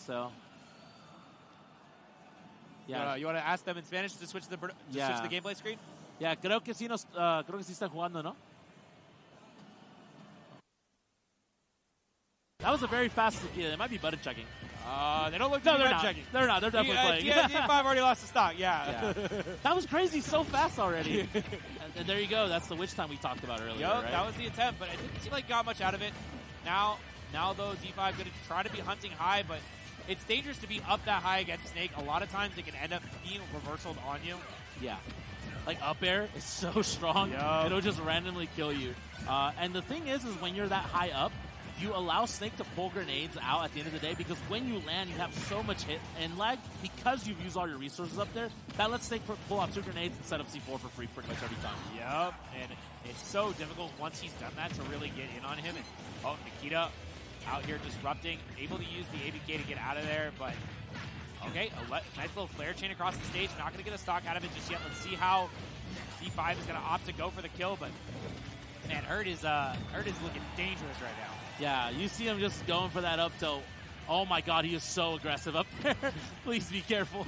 So, yeah. You want to ask them in Spanish to switch the switch the gameplay screen? Yeah, creo que sí están jugando, ¿no? That was a very fast Nikita. They might be button checking. They don't look to be button checking. They're not. They're definitely playing. D5 already lost the stock. Yeah. That was crazy. So fast already. and there you go. That's the witch time we talked about earlier. Yep, right? That was the attempt, but it didn't seem like he got much out of it. Now though, D5 going to try to be hunting high, but it's dangerous to be up that high against Snake. A lot of times it can end up being reversaled on you. Yeah. Like up air is so strong. Yep. It'll just randomly kill you. And the thing is when you're that high up, you allow Snake to pull grenades out at the end of the day because when you land, you have so much hit and lag because you've used all your resources up there. That lets Snake pull out 2 grenades and set up C4 for free pretty much every time. Yep, and it's so difficult once he's done that to really get in on him. And Nikita out here disrupting, able to use the ABK to get out of there, but okay, nice little flare chain across the stage. Not going to get a stock out of it just yet. Let's see how D5 is going to opt to go for the kill, but man, Hurt is looking dangerous right now. Yeah, you see him just going for that up tilt. Oh my god, he is so aggressive up there. Please be careful.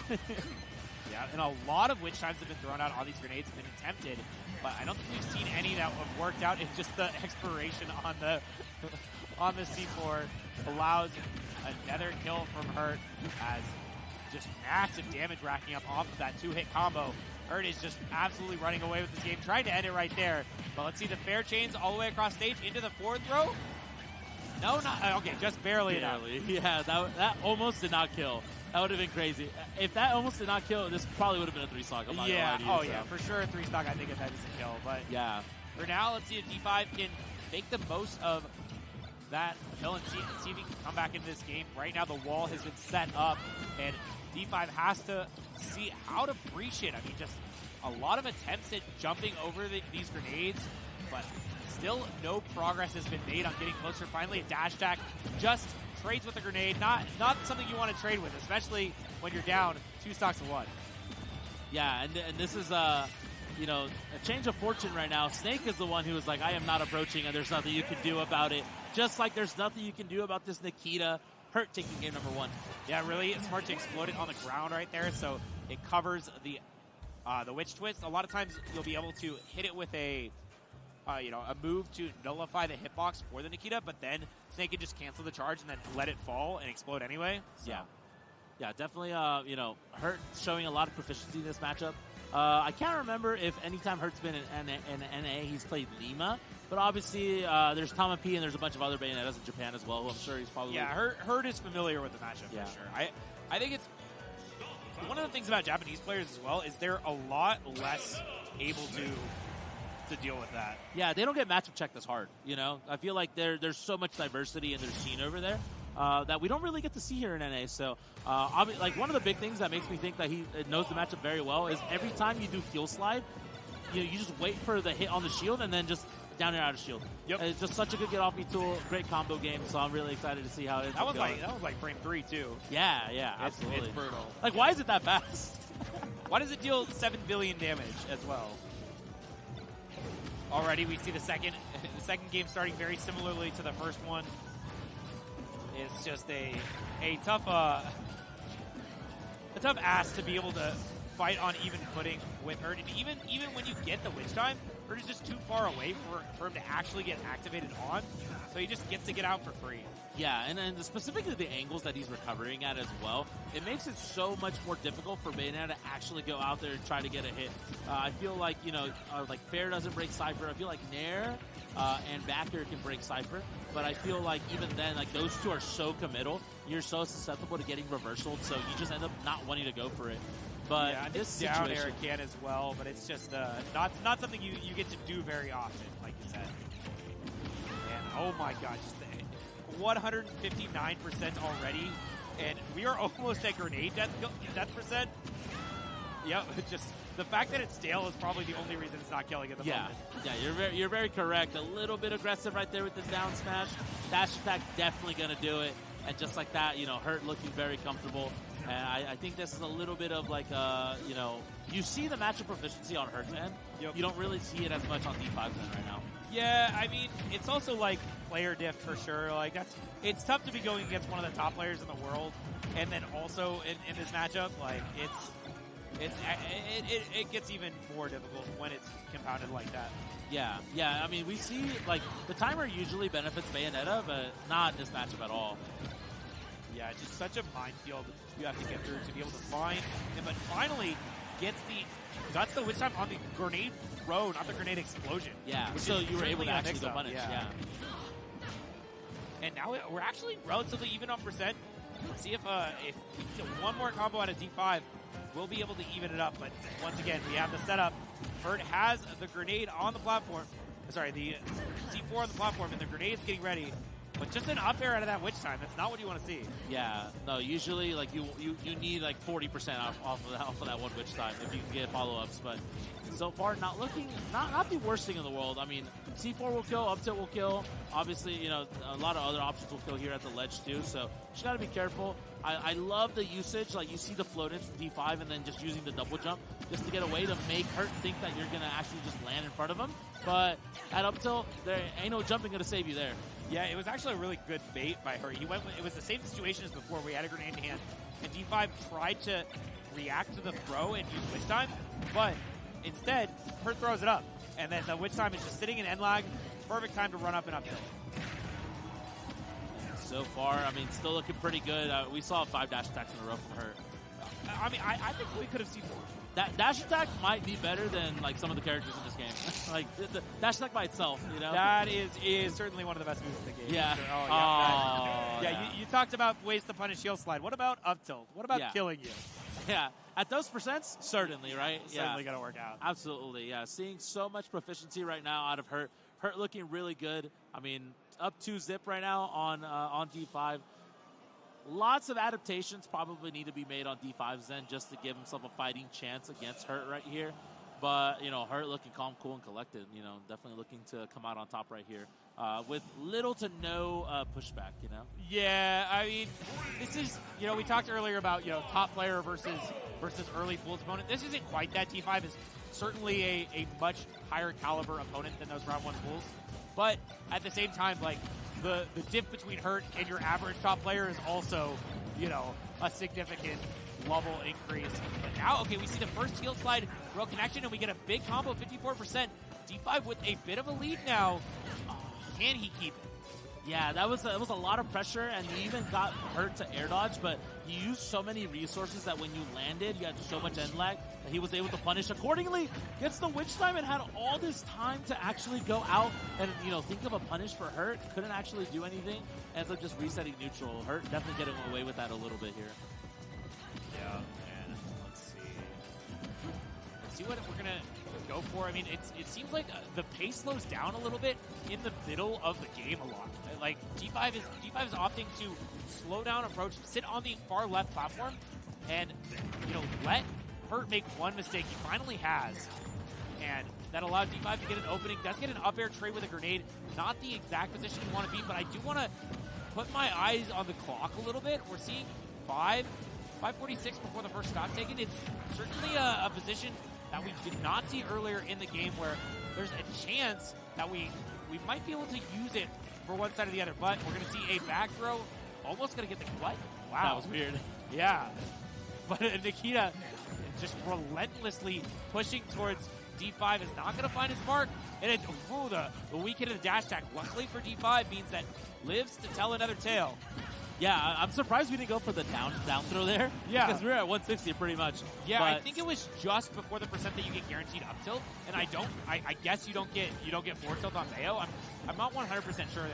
Yeah, and a lot of witch times have been thrown out on these grenades, have been attempted, but I don't think we've seen any that have worked out. It's just the expiration on the C4 allows another kill from Hurt as just massive damage racking up off of that 2-hit combo. Hurt is just absolutely running away with this game, trying to end it right there. But let's see the fair chains all the way across stage into the 4th row. No, not okay, just barely enough. Yeah, that almost did not kill. That would have been crazy. If that almost did not kill, this probably would have been a 3-stock. I'm not gonna lie to you, yeah, for sure a 3-stock. I think that is a kill. But yeah, for now, let's see if D5 can make the most of that kill and see if he can come back into this game. Right now, the wall has been set up, and D5 has to see how to breach it. I mean, just a lot of attempts at jumping over these grenades, but still no progress has been made on getting closer. Finally, a dash attack just trades with a grenade. Not something you want to trade with, especially when you're down 2 stocks to 1. Yeah, and this is a change of fortune right now. Snake is the one who is like, I am not approaching, and there's nothing you can do about it. Just like there's nothing you can do about this Nikita. Hurt taking game number 1. Yeah, really smart to explode it on the ground right there, so it covers the witch twist. A lot of times you'll be able to hit it with a move to nullify the hitbox for the Nikita, but then Snake can just cancel the charge and then let it fall and explode anyway. So. Yeah, definitely. Hurt showing a lot of proficiency in this matchup. I can't remember if anytime Hurt's been in NA, he's played Lima. But obviously, there's Tama P and there's a bunch of other Bayonettas in Japan as well, who I'm sure he's probably... Yeah, Hurt is familiar with the matchup for sure. I think it's... One of the things about Japanese players as well is they're a lot less able to deal with that. Yeah, they don't get matchup checked as hard, you know? I feel like there's so much diversity in their scene over there that we don't really get to see here in NA. So, like, one of the big things that makes me think that he knows the matchup very well is every time you do fuel slide, you just wait for the hit on the shield and then just down and out of shield. Yep. It's just such a good get-off-me tool, great combo game, so I'm really excited to see how it that was like frame 3, too. Yeah, absolutely. It's brutal. Like, why is it that fast? Why does it deal 7 billion damage as well? Already, we see the second game starting very similarly to the first one. It's just a tough ask to be able to fight on even footing with Hurt. And even when you get the witch time, Hurt is just too far away for him to actually get activated on. So he just gets to get out for free. Yeah, and specifically the angles that he's recovering at as well, it makes it so much more difficult for Bayonetta to actually go out there and try to get a hit. I feel like, like Fair doesn't break Cypher. I feel like Nair and Backer can break Cypher. But I feel like even then, like those two are so committal, you're so susceptible to getting reversaled, so you just end up not wanting to go for it. But yeah, this down situation air can as well, but it's just not something you get to do very often, like you said. And oh my gosh, 159% already, and we are almost at grenade death percent. Yep, just the fact that it's stale is probably the only reason it's not killing at the moment. Yeah, you're very correct. A little bit aggressive right there with the down smash. Dash attack definitely gonna do it, and just like that, Hurt looking very comfortable. And I think this is a little bit of like, you know, you see the matchup proficiency on Hurt's end. Yep. You don't really see it as much on D5's end right now. Yeah, I mean, it's also like player diff for sure. Like it's tough to be going against one of the top players in the world, and then also in this matchup, like it gets even more difficult when it's compounded like that. Yeah. I mean, we see like the timer usually benefits Bayonetta, but not in this matchup at all. Yeah, it's just such a minefield you have to get through to be able to find him, but finally gets the witch time on the grenade throw, not the grenade explosion. Yeah, so you were able to actually go punish. Yeah. And now we're actually relatively even on percent. Let's see if we can get one more combo out of D5, we'll be able to even it up. But once again, we have the setup. Hurt has the grenade on the platform. Sorry, the C4 on the platform, and the grenade's getting ready. But just an up air out of that witch time, that's not what you want to see. Yeah, no, usually like you need like 40% off of that one witch time if you can get follow-ups, but so far not the worst thing in the world. I mean, C4 will kill, up tilt will kill. Obviously, you know, a lot of other options will kill here at the ledge too, so just gotta be careful. I love the usage, like you see the float in from D5 and then just using the double jump just to get away to make Hurt think that you're gonna actually just land in front of him. But at up tilt, there ain't no jumping gonna save you there. Yeah, it was actually a really good bait by Hurt. He went with, it was the same situation as before. We had a grenade in hand, and D5 tried to react to the throw and use witch time, but instead, Hurt throws it up. And then the witch time is just sitting in end lag. Perfect time to run up and uphill. So far, I mean, still looking pretty good. We saw 5 dash attacks in a row from Hurt. I mean, I think we could have seen more. That dash attack might be better than like some of the characters in this game. Like the dash attack by itself, you know. That is certainly one of the best moves in the game. Yeah. Sure. Yeah. You talked about ways to punish shield slide. What about up tilt? What about killing you? Yeah. At those percents, certainly, right? Certainly going to work out. Absolutely, yeah. Seeing so much proficiency right now out of Hurt. Hurt looking really good. I mean, up 2 zip right now on D5. Lots of adaptations probably need to be made on D5's end just to give himself a fighting chance against Hurt right here. But, you know, Hurt looking calm, cool, and collected. You know, definitely looking to come out on top right here with little to no pushback, you know? Yeah, I mean, this is, you know, we talked earlier about, you know, top player versus early pools opponent. This isn't quite that. D5 is certainly a much higher caliber opponent than those round 1 pools. But at the same time, like, the diff between Hurt and your average top player is also, you know, a significant level increase. But now, okay, we see the first heel slide throw connection, and we get a big combo, 54%. D5 with a bit of a lead now. Can he keep it? Yeah, it was a lot of pressure, and you even got Hurt to air dodge, but you used so many resources that when you landed, you had so much end lag that he was able to punish accordingly. Gets the witch time and had all this time to actually go out and, you know, think of a punish for Hurt. Couldn't actually do anything. Ends up just resetting neutral. Hurt definitely getting away with that a little bit here. Yeah, and let's see what we're gonna go for. I mean, it seems like the pace slows down a little bit in the middle of the game a lot. Like D5 is opting to slow down approach, sit on the far left platform, and, you know, let Hurt make one mistake. He finally has, and that allowed D5 to get an opening. Does get an up air trade with a grenade. Not the exact position you want to be, but I do want to put my eyes on the clock a little bit. We're seeing 5:46 before the first stock taken. It's certainly a position that we did not see earlier in the game, where there's a chance that we might be able to use it for one side or the other. But we're going to see a back throw. Almost going to get the what? Wow. That was weird. Yeah. But Nikita just relentlessly pushing towards D5 is not going to find his mark. And the weak hit of the dash attack, luckily for D5, means that lives to tell another tale. Yeah, I'm surprised we didn't go for the down throw there. Yeah. Because we were at 160 pretty much. Yeah, but I think it was just before the percent that you get guaranteed up tilt. And I guess you don't get forward tilt on Bayo. I'm not 100% sure.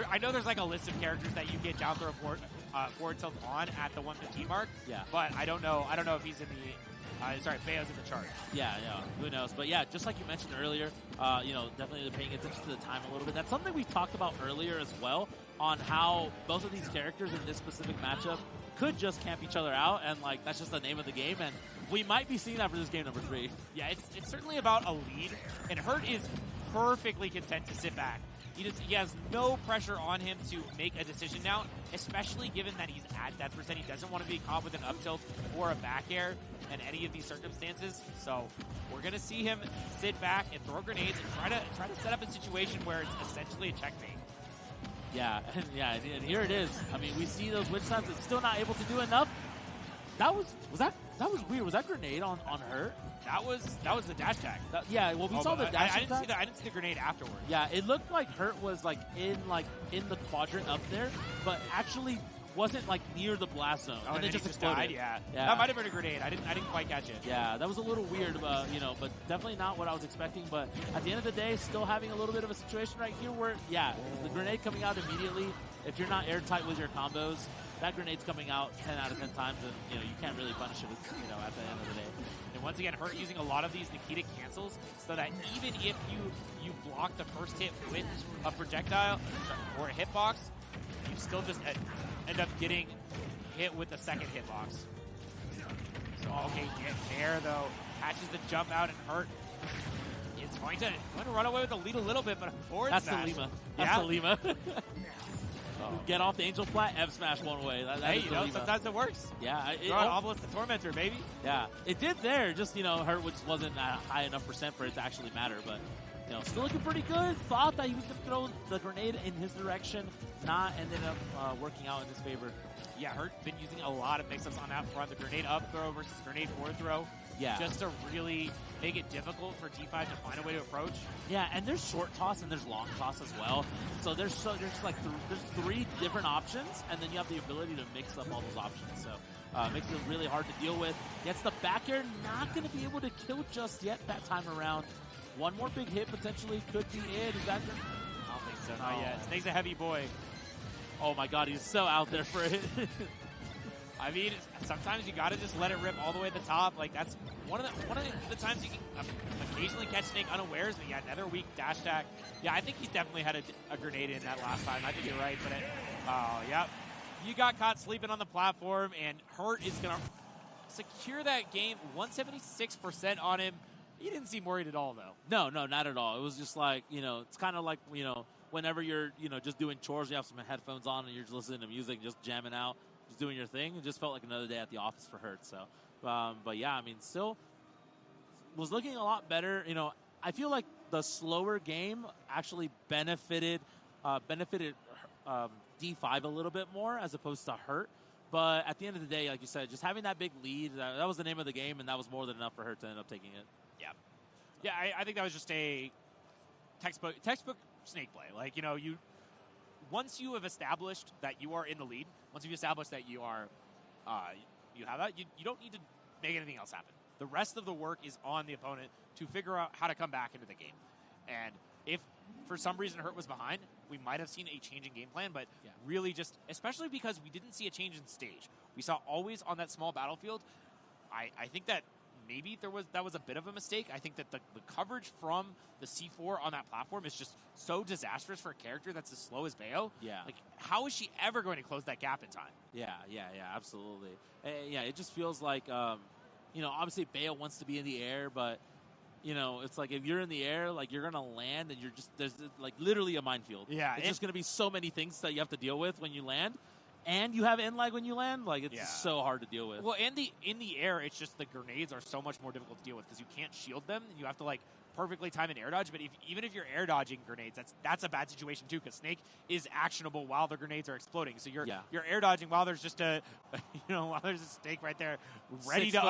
I know there's like a list of characters that you get down throw forward tilt on at the 115 mark. Yeah. But I don't know if he's in the Bayo's in the chart. Yeah, who knows? But yeah, just like you mentioned earlier, you know, definitely paying attention to the time a little bit. That's something we talked about earlier as well, on how both of these characters in this specific matchup could just camp each other out, and like that's just the name of the game, and we might be seeing that for this game number 3. Yeah, it's certainly about a lead, and Hurt is perfectly content to sit back. He has no pressure on him to make a decision now, especially given that he's at that percent. He doesn't want to be caught with an up tilt or a back air in any of these circumstances. So we're going to see him sit back and throw grenades and try to set up a situation where it's essentially a checkmate. Yeah, and here it is. I mean, we see those witch times. It's still not able to do enough. That was weird. Was that grenade on her? That was the dash tag. Yeah, well, we saw the dash tag. I didn't see the grenade afterwards. Yeah, it looked like Hurt was in the quadrant up there, but actually wasn't near the blast zone. Oh, and then it just died. Yeah, that might have been a grenade. I didn't quite catch it. Yeah, that was a little weird, but definitely not what I was expecting. But at the end of the day, still having a little bit of a situation right here where, the grenade coming out immediately. If you're not airtight with your combos, that grenade's coming out 10 out of 10 times, and you can't really punish it. At the end of the day. And once again, Hurt using a lot of these Nikita cancels, so that even if you block the first hit with a projectile or a hitbox, you still just end up getting hit with the second hitbox. So okay, there though, catches the jump out, and Hurt is going to run away with the lead a little bit, but a forward smash. That's the Lima. Get off the Angel Flat, F smash one way. Sometimes it works. Yeah. Obelisk the Tormentor, baby. Yeah. It did there. Just, Hurt wasn't at a high enough percent for it to actually matter. But, still looking pretty good. Thought that he was going to throw the grenade in his direction. Not ended up working out in his favor. Yeah, Hurt been using a lot of mix-ups on that front. The grenade up throw versus grenade forward throw. Yeah. Just to really make it difficult for T5 to find a way to approach. Yeah, and there's short toss and there's long toss as well. So there's three different options, and then you have the ability to mix up all those options. So makes it really hard to deal with. Gets the back air, not going to be able to kill just yet that time around. One more big hit potentially could be it. Is that good? I don't think so. Not yet. Snake's a heavy boy. Oh my God, he's so out there for it. I mean, sometimes you got to just let it rip all the way to the top. That's one of the times you can occasionally catch Snake unawares. But another weak dash attack. Yeah, I think he's definitely had a grenade in that last time. I think you're right, but you got caught sleeping on the platform, and Hurt is gonna secure that game. 176% on him. He didn't seem worried at all, though. No, not at all. It was just it's kind of like whenever you're just doing chores, you have some headphones on and you're just listening to music, just jamming out. Just doing your thing. It just felt like another day at the office for Hurt. So, but yeah, I mean, still was looking a lot better. I feel like the slower game actually benefited D5 a little bit more as opposed to Hurt. But at the end of the day, like you said, just having that big lead, that was the name of the game, and that was more than enough for Hurt to end up taking it. Yeah, I think that was just a textbook Snake play. Once you have established that you are in the lead, once you've established that you are, you have that, you don't need to make anything else happen. The rest of the work is on the opponent to figure out how to come back into the game. And if for some reason Hurt was behind, we might have seen a change in game plan, but really just, especially because we didn't see a change in stage. We saw always on that small battlefield. I think that maybe that was a bit of a mistake. I think that the coverage from the C4 on that platform is just so disastrous for a character that's as slow as Bayo. Yeah. How is she ever going to close that gap in time? Yeah, absolutely. It just feels like, obviously Bayo wants to be in the air, but, it's like if you're in the air, you're going to land and there's literally a minefield. Yeah. It's just going to be so many things that you have to deal with when you land. And you have end lag when you land, it's so hard to deal with. Well, in the air, it's just the grenades are so much more difficult to deal with because you can't shield them. You have to perfectly time an air dodge. But even if you're air dodging grenades, that's a bad situation too because Snake is actionable while the grenades are exploding. So you're air dodging while there's just while there's a Snake right there ready to